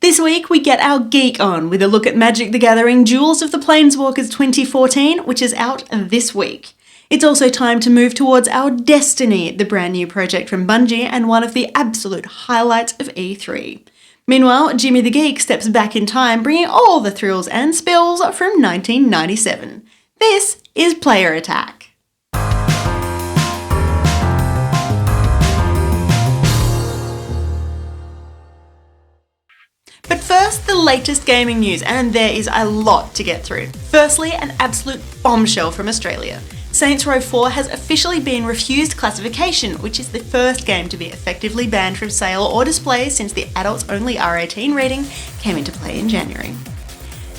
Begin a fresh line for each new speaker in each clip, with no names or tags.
This week we get our geek on with a look at Magic the Gathering Duels of the Planeswalkers 2014, which is out this week. It's also time to move towards our Destiny, the brand new project from Bungie and one of the absolute highlights of E3. Meanwhile, Jimmy the Geek steps back in time, bringing all the thrills and spills from 1997. This is Player Attack. But first, the latest gaming news, and there is a lot to get through. Firstly, an absolute bombshell from Australia. Saints Row 4 has officially been refused classification, which is the first game to be effectively banned from sale or display since the adults-only R18 rating came into play in January.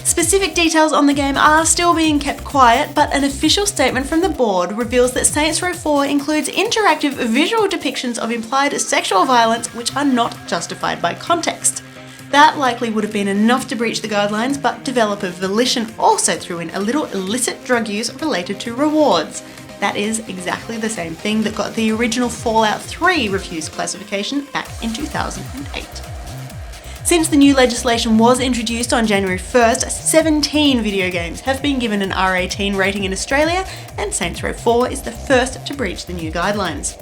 Specific details on the game are still being kept quiet, but an official statement from the board reveals that Saints Row 4 includes interactive visual depictions of implied sexual violence which are not justified by context. That likely would have been enough to breach the guidelines, but developer Volition also threw in a little illicit drug use related to rewards. That is exactly the same thing that got the original Fallout 3 refused classification back in 2008. Since the new legislation was introduced on January 1st, 17 video games have been given an R18 rating in Australia, and Saints Row 4 is the first to breach the new guidelines.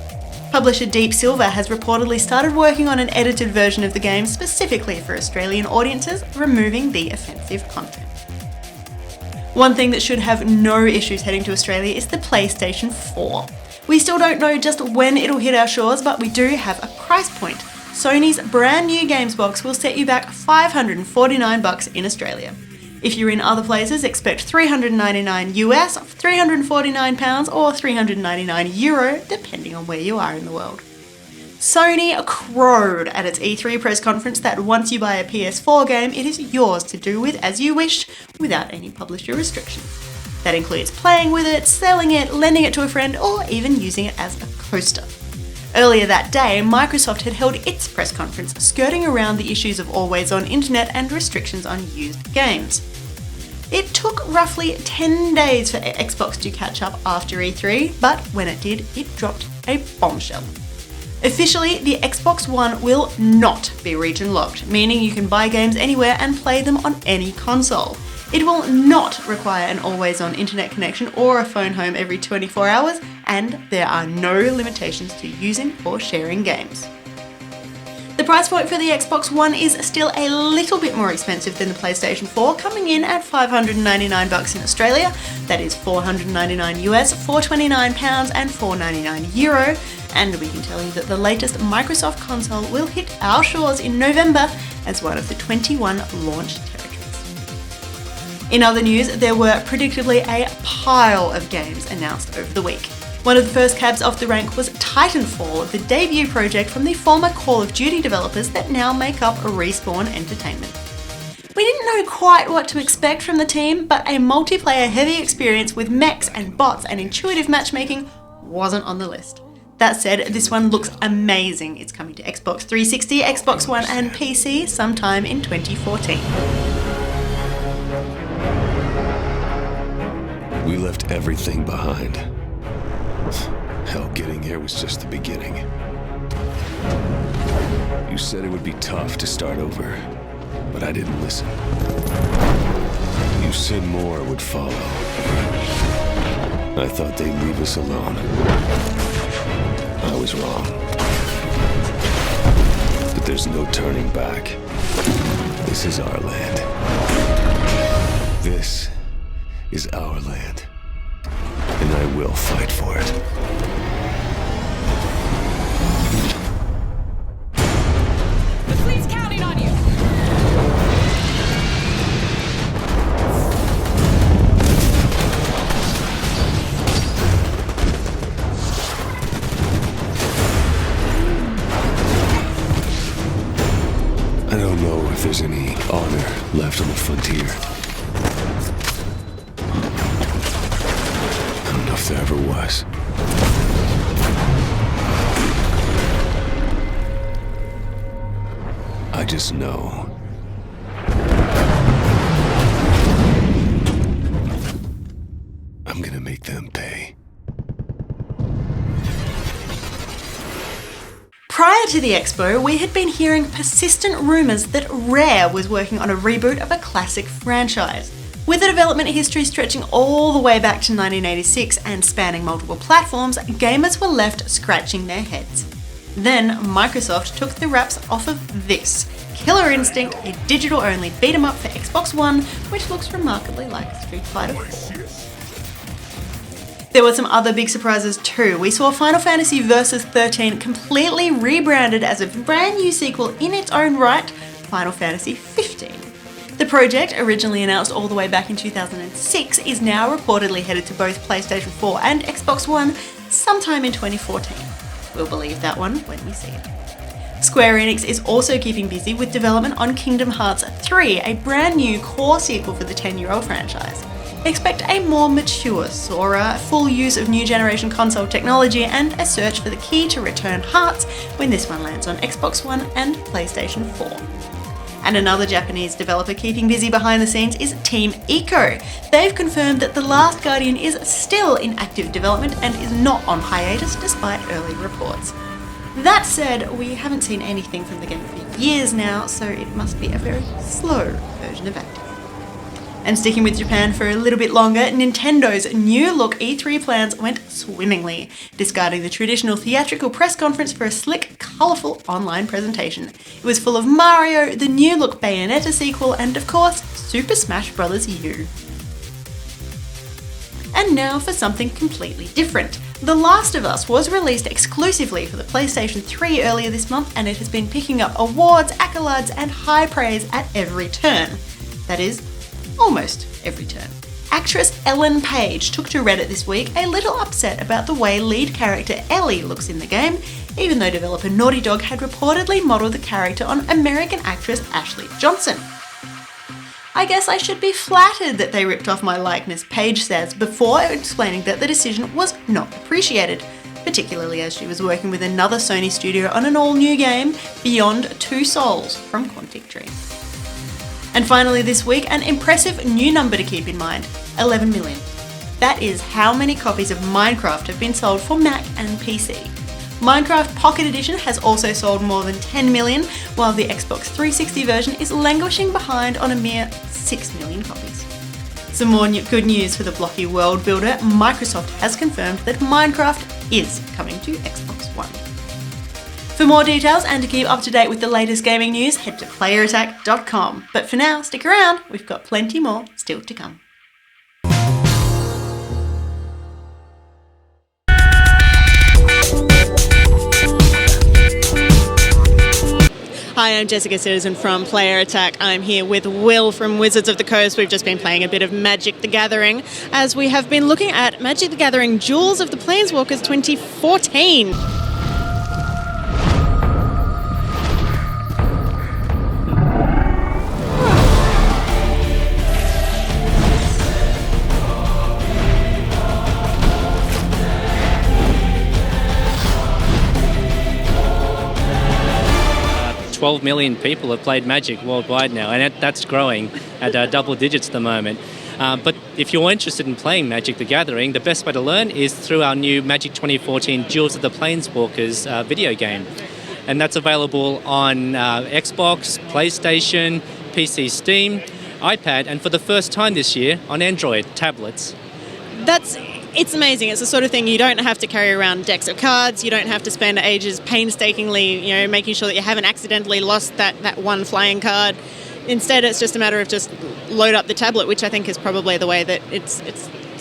Publisher Deep Silver has reportedly started working on an edited version of the game specifically for Australian audiences, removing the offensive content. One thing that should have no issues heading to Australia is the PlayStation 4. We still don't know just when it'll hit our shores, but we do have a price point. Sony's brand new games box will set you back $549 in Australia. If you're in other places, expect $399 US, £349 or €399, depending on where you are in the world. Sony crowed at its E3 press conference that once you buy a PS4 game, it is yours to do with as you wish, without any publisher restrictions. That includes playing with it, selling it, lending it to a friend, or even using it as a coaster. Earlier that day, Microsoft had held its press conference, skirting around the issues of always-on internet and restrictions on used games. It took roughly 10 days for Xbox to catch up after E3, but when it did, it dropped a bombshell. Officially, the Xbox One will not be region-locked, meaning you can buy games anywhere and play them on any console. It will not require an always-on internet connection or a phone home every 24 hours, and there are no limitations to using or sharing games. The price point for the Xbox One is still a little bit more expensive than the PlayStation 4, coming in at $599 in Australia, that is $499 US, £429 and €499, and we can tell you that the latest Microsoft console will hit our shores in November as one of the 21 launch territories. In other news, there were predictably a pile of games announced over the week. One of the first cabs off the rank was Titanfall, the debut project from the former Call of Duty developers that now make up Respawn Entertainment. We didn't know quite what to expect from the team, but a multiplayer heavy experience with mechs and bots and intuitive matchmaking wasn't on the list. That said, this one looks amazing. It's coming to Xbox 360, Xbox One and PC sometime in 2014.
We left everything behind. Hell, getting here was just the beginning. You said it would be tough to start over, but I didn't listen. You said more would follow. I thought they'd leave us alone. I was wrong. But there's no turning back. This is our land. This is our land. And I will fight for it.
The fleet's counting on you!
I don't know if there's any honor left on the frontier. I don't know if there ever was. I just know I'm gonna make them pay.
Prior to the expo, we had been hearing persistent rumours that Rare was working on a reboot of a classic franchise. With a development history stretching all the way back to 1986 and spanning multiple platforms, gamers were left scratching their heads. Then Microsoft took the wraps off of this, Killer Instinct, a digital-only beat-em-up for Xbox One, which looks remarkably like Street Fighter 4. There were some other big surprises too. We saw Final Fantasy Versus 13 completely rebranded as a brand new sequel in its own right, Final Fantasy 15. The project, originally announced all the way back in 2006, is now reportedly headed to both PlayStation 4 and Xbox One sometime in 2014. We'll believe that one when we see it. Square Enix is also keeping busy with development on Kingdom Hearts 3, a brand new core sequel for the 10-year-old franchise. Expect a more mature Sora, full use of new generation console technology, and a search for the key to return hearts when this one lands on Xbox One and PlayStation 4. And another Japanese developer keeping busy behind the scenes is Team Ico. They've confirmed that The Last Guardian is still in active development and is not on hiatus despite early reports. That said, we haven't seen anything from the game for years now, so it must be a very slow version of acting. And sticking with Japan for a little bit longer, Nintendo's new look E3 plans went swimmingly, discarding the traditional theatrical press conference for a slick, colourful online presentation. It was full of Mario, the new look Bayonetta sequel, and of course, Super Smash Bros. U. And now for something completely different. The Last of Us was released exclusively for the PlayStation 3 earlier this month, and it has been picking up awards, accolades, and high praise at every turn. That is, almost every turn. Actress Ellen Page took to Reddit this week a little upset about the way lead character Ellie looks in the game, even though developer Naughty Dog had reportedly modelled the character on American actress Ashley Johnson. I guess I should be flattered that they ripped off my likeness, Page says, before explaining that the decision was not appreciated, particularly as she was working with another Sony studio on an all-new game, Beyond Two Souls from Quantic Dream. And finally this week, an impressive new number to keep in mind, 11 million. That is how many copies of Minecraft have been sold for Mac and PC. Minecraft Pocket Edition has also sold more than 10 million, while the Xbox 360 version is languishing behind on a mere 6 million copies. Some more good news for the blocky world builder, Microsoft has confirmed that Minecraft is coming to Xbox One. For more details and to keep up to date with the latest gaming news, head to playerattack.com. But for now, stick around, we've got plenty more still to come. Hi, I'm Jessica Citizen from Player Attack. I'm here with Will from Wizards of the Coast. We've just been playing a bit of Magic the Gathering as we have been looking at Magic the Gathering Duels of the Planeswalkers 2014.
12 million people have played Magic worldwide now, and that's growing at double digits at the moment. But if you're interested in playing Magic the Gathering, the best way to learn is through our new Magic 2014 Duels of the Planeswalkers video game. And that's available on Xbox, PlayStation, PC Steam, iPad, and for the first time this year, on Android tablets.
It's amazing. It's the sort of thing you don't have to carry around decks of cards. You don't have to spend ages painstakingly, making sure that you haven't accidentally lost that one flying card. Instead, it's just a matter of just load up the tablet, which I think is probably the way that it's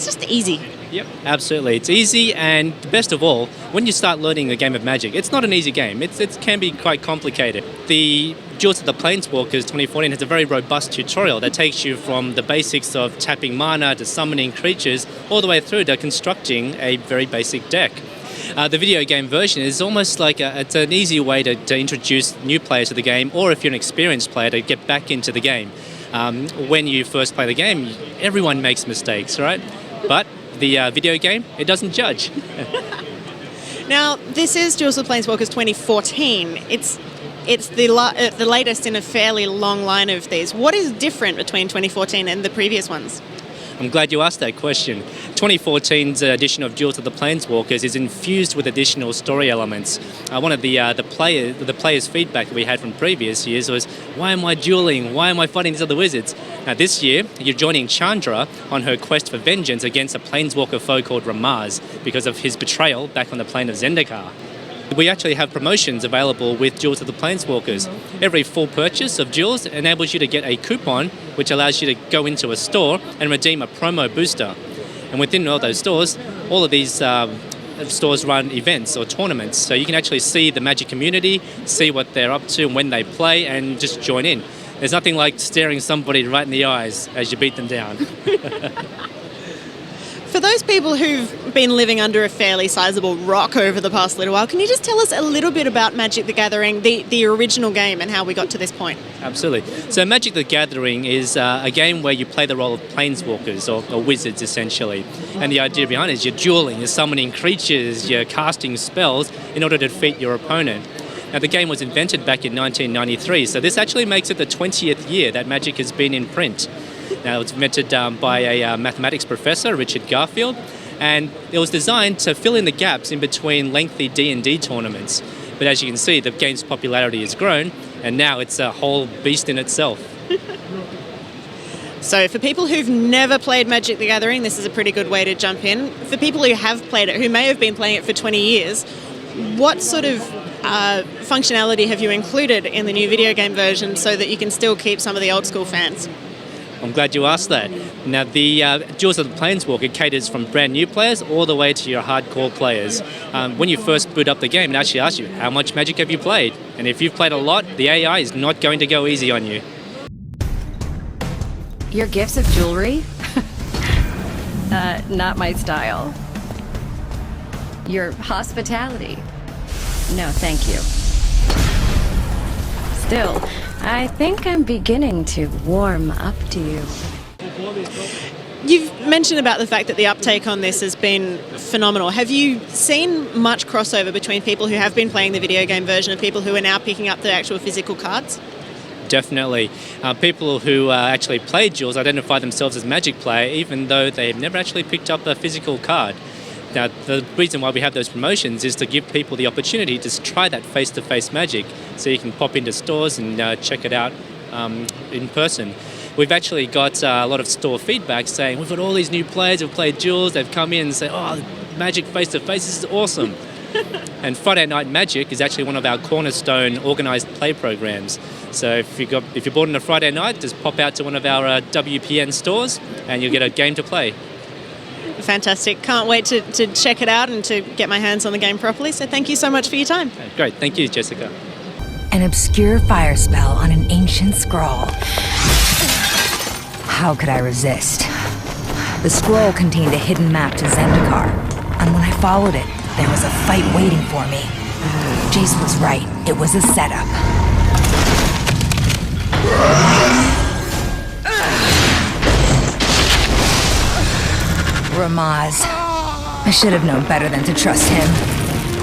just easy.
Yep, absolutely. It's easy, and best of all, when you start learning a game of Magic, it's not an easy game. It can be quite complicated. The Duels of the Planeswalkers 2014 has a very robust tutorial that takes you from the basics of tapping mana to summoning creatures all the way through to constructing a very basic deck. The video game version is almost like it's an easy way to introduce new players to the game, or if you're an experienced player, to get back into the game. When you first play the game, everyone makes mistakes, right? But the video game, it doesn't judge.
Now, this is Duels of the Planeswalkers 2014. It's the latest in a fairly long line of these. What is different between 2014 and the previous ones?
I'm glad you asked that question. 2014's edition of Duels of the Planeswalkers is infused with additional story elements. One of the players' feedback that we had from previous years was, why am I dueling? Why am I fighting these other wizards? Now this year, you're joining Chandra on her quest for vengeance against a Planeswalker foe called Ramaz because of his betrayal back on the plane of Zendikar. We actually have promotions available with Duels of the Planeswalkers. Every full purchase of Duels enables you to get a coupon which allows you to go into a store and redeem a promo booster. And within all those stores, all of these stores run events or tournaments, so you can actually see the Magic community, see what they're up to and when they play, and just join in. There's nothing like staring somebody right in the eyes as you beat them down.
For those people who've been living under a fairly sizable rock over the past little while, can you just tell us a little bit about Magic the Gathering, the original game, and how we got to this point?
Absolutely. So Magic the Gathering is a game where you play the role of planeswalkers or wizards, essentially. And the idea behind it is you're dueling, you're summoning creatures, you're casting spells in order to defeat your opponent. Now, the game was invented back in 1993, so this actually makes it the 20th year that Magic has been in print. Now, it was invented by a mathematics professor, Richard Garfield, and it was designed to fill in the gaps in between lengthy D&D tournaments. But as you can see, the game's popularity has grown, and now it's a whole beast in itself.
So for people who've never played Magic the Gathering, this is a pretty good way to jump in. For people who have played it, who may have been playing it for 20 years, what sort of functionality have you included in the new video game version so that you can still keep some of the old school fans?
I'm glad you asked that. Now, the Duels of the Planeswalker caters from brand new players all the way to your hardcore players. When you first boot up the game, it actually asks you, how much Magic have you played? And if you've played a lot, the AI is not going to go easy on you.
Your gifts of jewelry? Not my style. Your hospitality? No, thank you. Still, I think I'm beginning to warm up to you.
You've mentioned about the fact that the uptake on this has been phenomenal. Have you seen much crossover between people who have been playing the video game version and people who are now picking up the actual physical cards?
Definitely. People who actually play Duels identify themselves as Magic player even though they've never actually picked up a physical card. Now, the reason why we have those promotions is to give people the opportunity to try that face-to-face Magic, so you can pop into stores and check it out in person. We've actually got a lot of store feedback saying, we've got all these new players who've played Duels, they've come in and say, oh, Magic face-to-face, this is awesome. And Friday Night Magic is actually one of our cornerstone organised play programs. So if you're bored on a Friday night, just pop out to one of our WPN stores and you'll get a game to play.
Fantastic. Can't wait to check it out and to get my hands on the game properly. So thank you so much for your time.
Great. Thank you, Jessica.
An obscure fire spell on an ancient scroll. How could I resist? The scroll contained a hidden map to Zendikar, and when I followed it, there was a fight waiting for me. Jace was right. It was a setup. Ramaz. I should have known better than to trust him.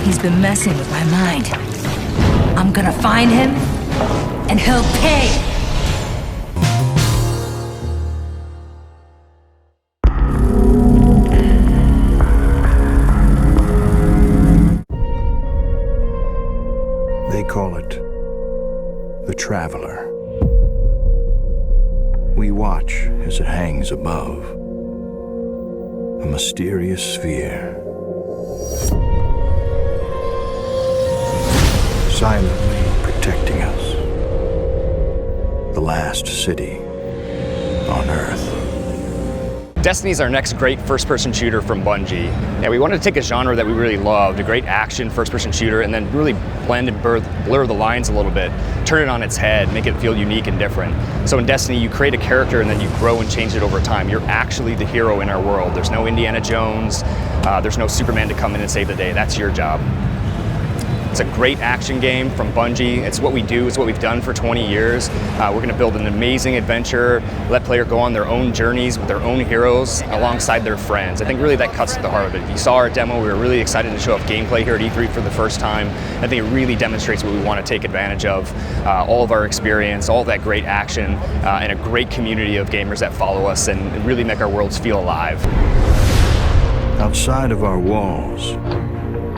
He's been messing with my mind. I'm gonna find him, and he'll pay!
They call it the Traveler. We watch as it hangs above. A mysterious sphere. Silently protecting us. The last city on Earth.
Destiny's our next great first-person shooter from Bungie. Yeah, we wanted to take a genre that we really loved, a great action first-person shooter, and then really blend and blur the lines a little bit, turn it on its head, make it feel unique and different. So in Destiny, you create a character and then you grow and change it over time. You're actually the hero in our world. There's no Indiana Jones, there's no Superman to come in and save the day. That's your job. It's a great action game from Bungie. It's what we do. It's what we've done for 20 years. We're going to build an amazing adventure, let player go on their own journeys with their own heroes alongside their friends. I think really that cuts to the heart of it. If you saw our demo, we were really excited to show off gameplay here at E3 for the first time. I think it really demonstrates what we want to take advantage of. All of our experience, all of that great action, and a great community of gamers that follow us and really make our worlds feel alive.
Outside of our walls,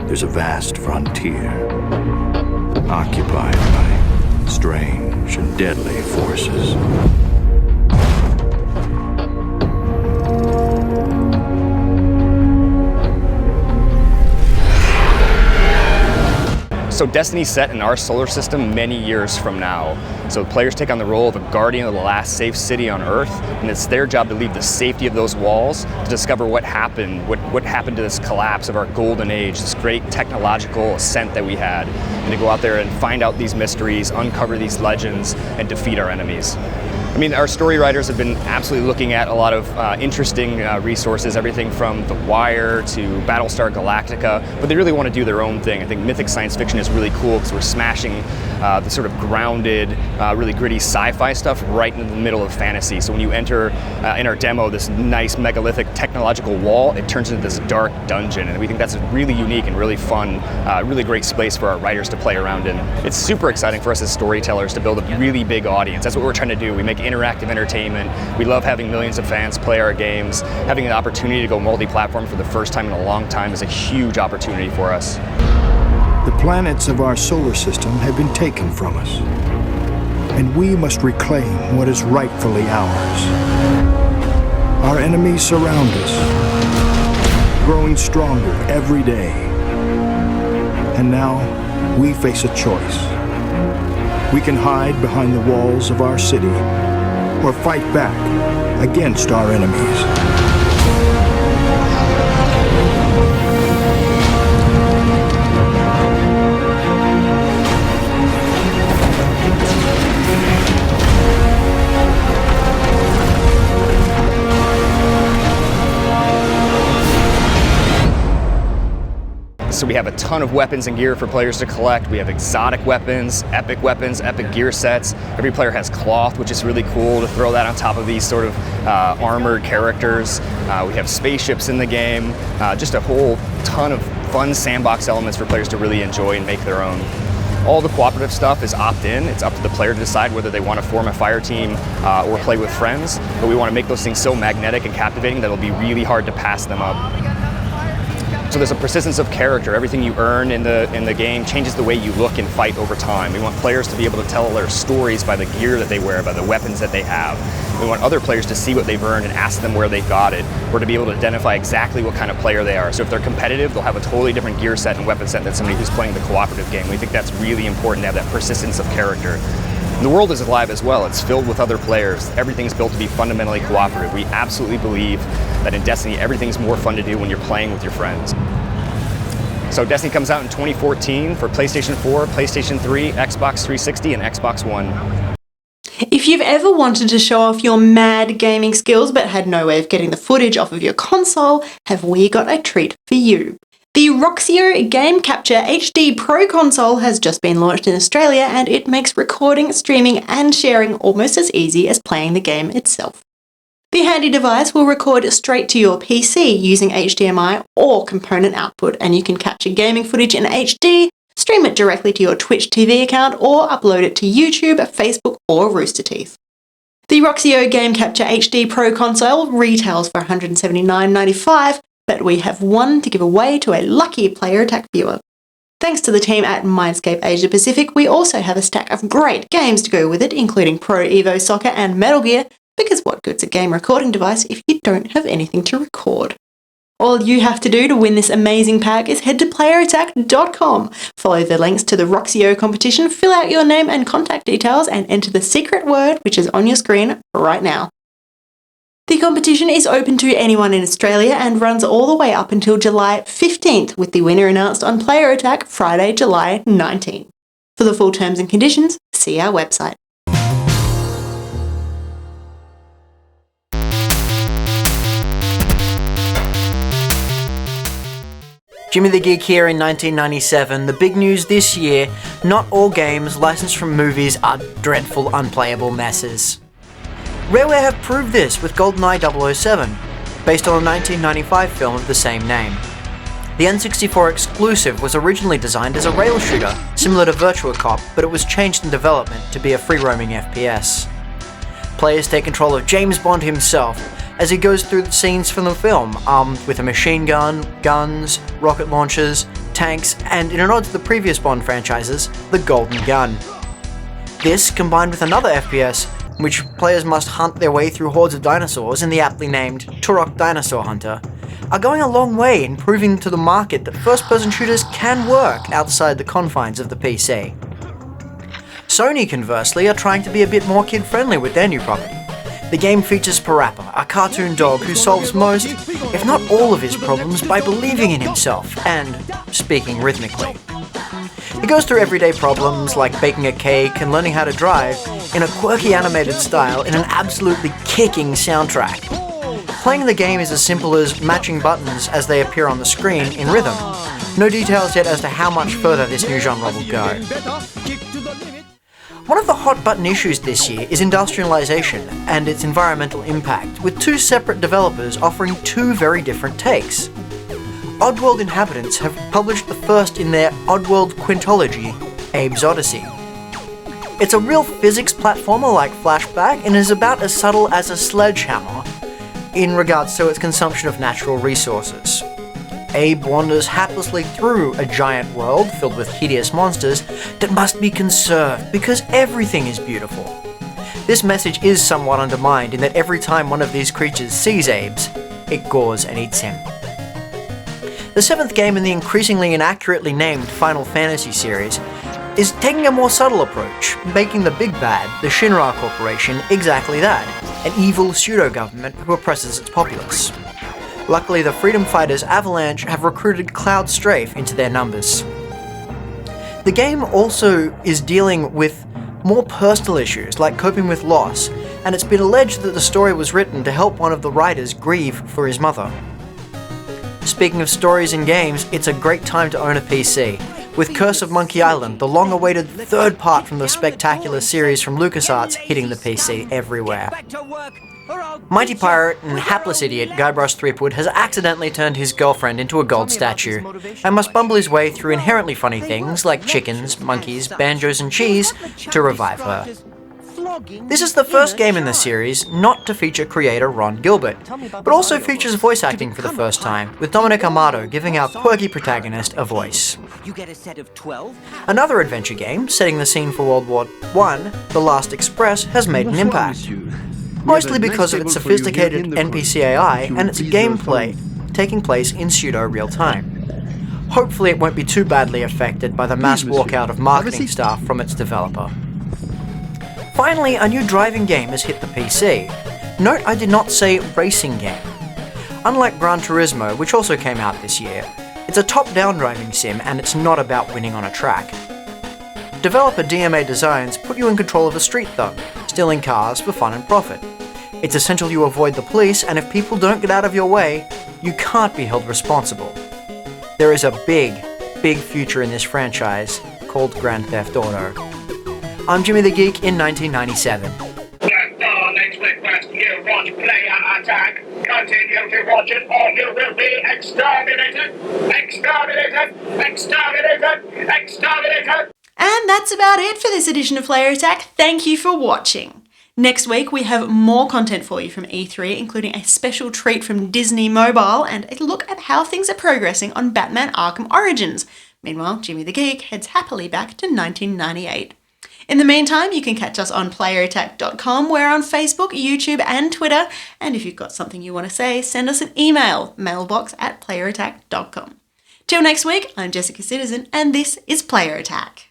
there's a vast frontier, occupied by strange and deadly forces.
So Destiny's set in our solar system many years from now. So players take on the role of a guardian of the last safe city on Earth, and it's their job to leave the safety of those walls to discover what happened to this collapse of our golden age, this great technological ascent that we had, and to go out there and find out these mysteries, uncover these legends, and defeat our enemies. I mean, our story writers have been absolutely looking at a lot of interesting resources, everything from The Wire to Battlestar Galactica, but they really want to do their own thing. I think mythic science fiction is really cool because we're smashing the sort of grounded, really gritty sci-fi stuff right in the middle of fantasy. So when you enter in our demo this nice megalithic technological wall, it turns into this dark dungeon, and we think that's really unique and really fun, really great space for our writers to play around in. It's super exciting for us as storytellers to build a really big audience. That's what we're trying to do. We make interactive entertainment. We love having millions of fans play our games. Having an opportunity to go multi-platform for the first time in a long time is a huge opportunity for us.
The planets of our solar system have been taken from us, and we must reclaim what is rightfully ours. Our enemies surround us, growing stronger every day. And now, we face a choice. We can hide behind the walls of our city, or fight back against our enemies.
So we have a ton of weapons and gear for players to collect. We have exotic weapons, epic gear sets. Every player has cloth, which is really cool to throw that on top of these sort of armored characters. We have spaceships in the game, just a whole ton of fun sandbox elements for players to really enjoy and make their own. All the cooperative stuff is opt-in. It's up to the player to decide whether they want to form a fire team or play with friends. But we want to make those things so magnetic and captivating that it'll be really hard to pass them up. So there's a persistence of character. Everything you earn in the game changes the way you look and fight over time. We want players to be able to tell their stories by the gear that they wear, by the weapons that they have. We want other players to see what they've earned and ask them where they got it, or to be able to identify exactly what kind of player they are. So if they're competitive, they'll have a totally different gear set and weapon set than somebody who's playing the cooperative game. We think that's really important to have that persistence of character. The world is alive as well. It's filled with other players. Everything's built to be fundamentally cooperative. We absolutely believe that in Destiny, everything's more fun to do when you're playing with your friends. So Destiny comes out in 2014 for PlayStation 4, PlayStation 3, Xbox 360, and Xbox One.
If you've ever wanted to show off your mad gaming skills but had no way of getting the footage off of your console, have we got a treat for you. The Roxio Game Capture HD Pro console has just been launched in Australia, and it makes recording, streaming and sharing almost as easy as playing the game itself. The handy device will record straight to your PC using HDMI or component output, and you can capture gaming footage in HD, stream it directly to your Twitch TV account, or upload it to YouTube, Facebook or Rooster Teeth. The Roxio Game Capture HD Pro console retails for $179.95, but we have one to give away to a lucky Player Attack viewer. Thanks to the team at Mindscape Asia Pacific, we also have a stack of great games to go with it, including Pro Evo Soccer and Metal Gear, because what good's a game recording device if you don't have anything to record? All you have to do to win this amazing pack is head to playerattack.com, follow the links to the Roxio competition, fill out your name and contact details, and enter the secret word which is on your screen right now. The competition is open to anyone in Australia and runs all the way up until July 15th, with the winner announced on Player Attack Friday, July 19th. For the full terms and conditions, see our website.
Jimmy the Geek here in 1997. The big news this year, not all games licensed from movies are dreadful, unplayable messes. Rareware have proved this with GoldenEye 007, based on a 1995 film of the same name. The N64 exclusive was originally designed as a rail shooter, similar to Virtua Cop, but it was changed in development to be a free-roaming FPS. Players take control of James Bond himself as he goes through the scenes from the film, armed with a machine gun, guns, rocket launchers, tanks, and in a nod to the previous Bond franchises, the Golden Gun. This, combined with another FPS, in which players must hunt their way through hordes of dinosaurs in the aptly named Turok Dinosaur Hunter, are going a long way in proving to the market that first-person shooters can work outside the confines of the PC. Sony, conversely, are trying to be a bit more kid-friendly with their new property. The game features Parappa, a cartoon dog who solves most, if not all of his problems by believing in himself and speaking rhythmically. He goes through everyday problems like baking a cake and learning how to drive in a quirky animated style in an absolutely kicking soundtrack. Playing the game is as simple as matching buttons as they appear on the screen in rhythm. No details yet as to how much further this new genre will go. One of the hot button issues this year is industrialization and its environmental impact, with two separate developers offering two very different takes. Oddworld Inhabitants have published the first in their Oddworld quintology, Abe's Odyssey. It's a real physics platformer like Flashback and is about as subtle as a sledgehammer in regards to its consumption of natural resources. Abe wanders haplessly through a giant world filled with hideous monsters that must be conserved because everything is beautiful. This message is somewhat undermined in that every time one of these creatures sees Abe's, it gores and eats him. The seventh game in the increasingly inaccurately named Final Fantasy series is taking a more subtle approach, making the big bad, the Shinra Corporation, exactly that, an evil pseudo-government who oppresses its populace. Luckily, the freedom fighters Avalanche have recruited Cloud Strafe into their numbers. The game also is dealing with more personal issues like coping with loss, and it's been alleged that the story was written to help one of the writers grieve for his mother. Speaking of stories in games, it's a great time to own a PC, with Curse of Monkey Island, the long-awaited third part from the spectacular series from LucasArts, hitting the PC everywhere. Mighty Pirate and hapless idiot Guybrush Threepwood has accidentally turned his girlfriend into a gold statue, and must bumble his way through inherently funny things like chickens, monkeys, banjos and cheese to revive her. This is the first game in the series not to feature creator Ron Gilbert, but also features voice acting for the first time, with Dominic Armato giving our quirky protagonist a voice. Another adventure game, setting the scene for World War I, The Last Express, has made an impact. Mostly because of its sophisticated NPC AI and its gameplay taking place in pseudo-real-time. Hopefully it won't be too badly affected by the mass walkout of marketing staff from its developer. Finally, a new driving game has hit the PC. Note I did not say racing game. Unlike Gran Turismo, which also came out this year, it's a top-down driving sim and it's not about winning on a track. Developer DMA Designs put you in control of a street thug, stealing cars for fun and profit. It's essential you avoid the police, and if people don't get out of your way, you can't be held responsible. There is a big, big future in this franchise called Grand Theft Auto. I'm Jimmy the Geek in 1997.
Next request, you watch Player Attack. Continue to watch it or you will be exterminated! Exterminated! Exterminated! Exterminated!
And that's about it for this edition of Player Attack. Thank you for watching. Next week we have more content for you from E3, including a special treat from Disney Mobile and a look at how things are progressing on Batman Arkham Origins. Meanwhile, Jimmy the Geek heads happily back to 1998. In the meantime, you can catch us on playerattack.com. We're on Facebook, YouTube and Twitter. And if you've got something you want to say, send us an email, mailbox@playerattack.com. Till next week, I'm Jessica Citizen and this is Player Attack.